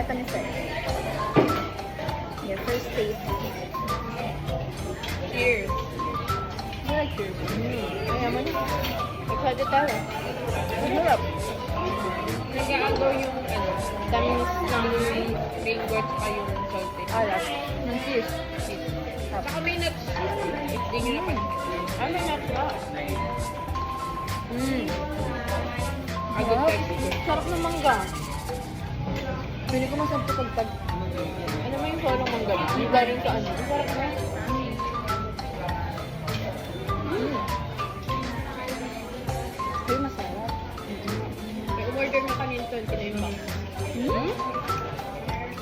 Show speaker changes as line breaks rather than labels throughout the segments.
matamis eh. Yeah, first taste.
Cheers.
Yeah, cheers.
Kaya mo na. Excited tayo.
Masarap.
Nag-aagaw yung tamis ng mango at pa yung salty.
Alas. Ng cheese.
Saka may nuts. Hindi nyo naman. Ano nuts ba? Agad texture.
Sarap ng mangga. Pili ko masarap ito pag
Ano mo yung solong mangga? Yung galing sa ano? Ang sarap na.
Ay, masarap.
May umorder na kanina 29 bucks.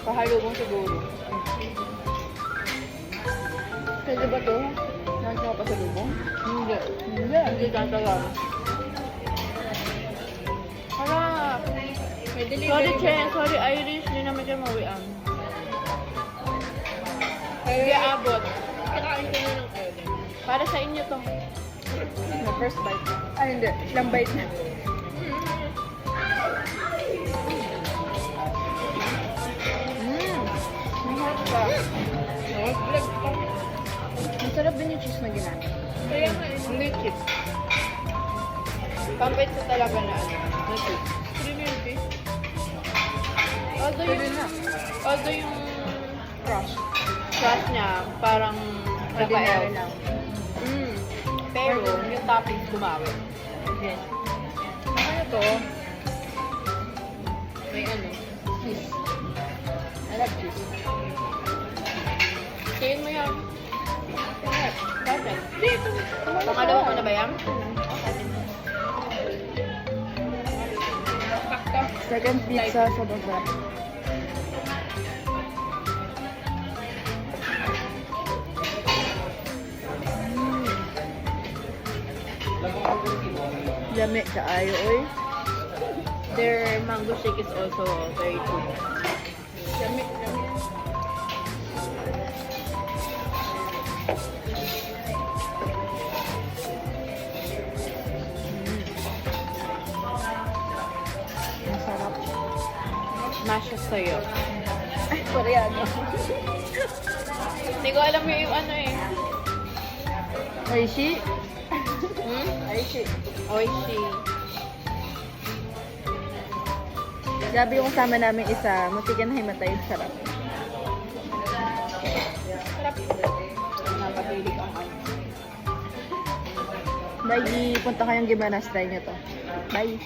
Pahalubong siguro. Pwede ba ito? Nakita ka pa sa lubong?
Hindi.
Hindi. Hindi tatagam.
Harap! May delivery.
Sorry, Chen. Sorry, Irish. Hindi naman siya mawian.
Kaya abot. Kakain ko na ng kaya.
Para sa inyo to. The first bite. Ay, hindi. Ilang bite na. Mahal pa.
Vlog pa.
Masarap din yung cheese na ginamit.
Kaya nga eh. Hindi cheap. Pampait sa talaga na ano. Na cheap. Premium cheap.
Pwede na.
Although yung
Crush.
sauce niya parang
Ordinary
naka-elf.
lang.
Pero yung toppings gumawa.
Yes. Ano to?
May ano.
Cheese. I love cheese.
Tingin mo yan. Bakit?
Dito.
Pangalawa mo na ba yan? Sakto.
Second pizza sa baba. Lami kaayo oy.
Their mango shake is also very good.
Lami, lami. Masarap.
Smash siya sa'yo.
Ay, Koreano.
Hindi ko alam yung ano eh.
Aishi.
Aishi. Oishi.
Gabi yung kasama namin isa, matigan na himatay. Sarap.
Sarap. Nakapabilig ang ano.
Bye, punta kayong Gimanas. Try nyo to. Bye.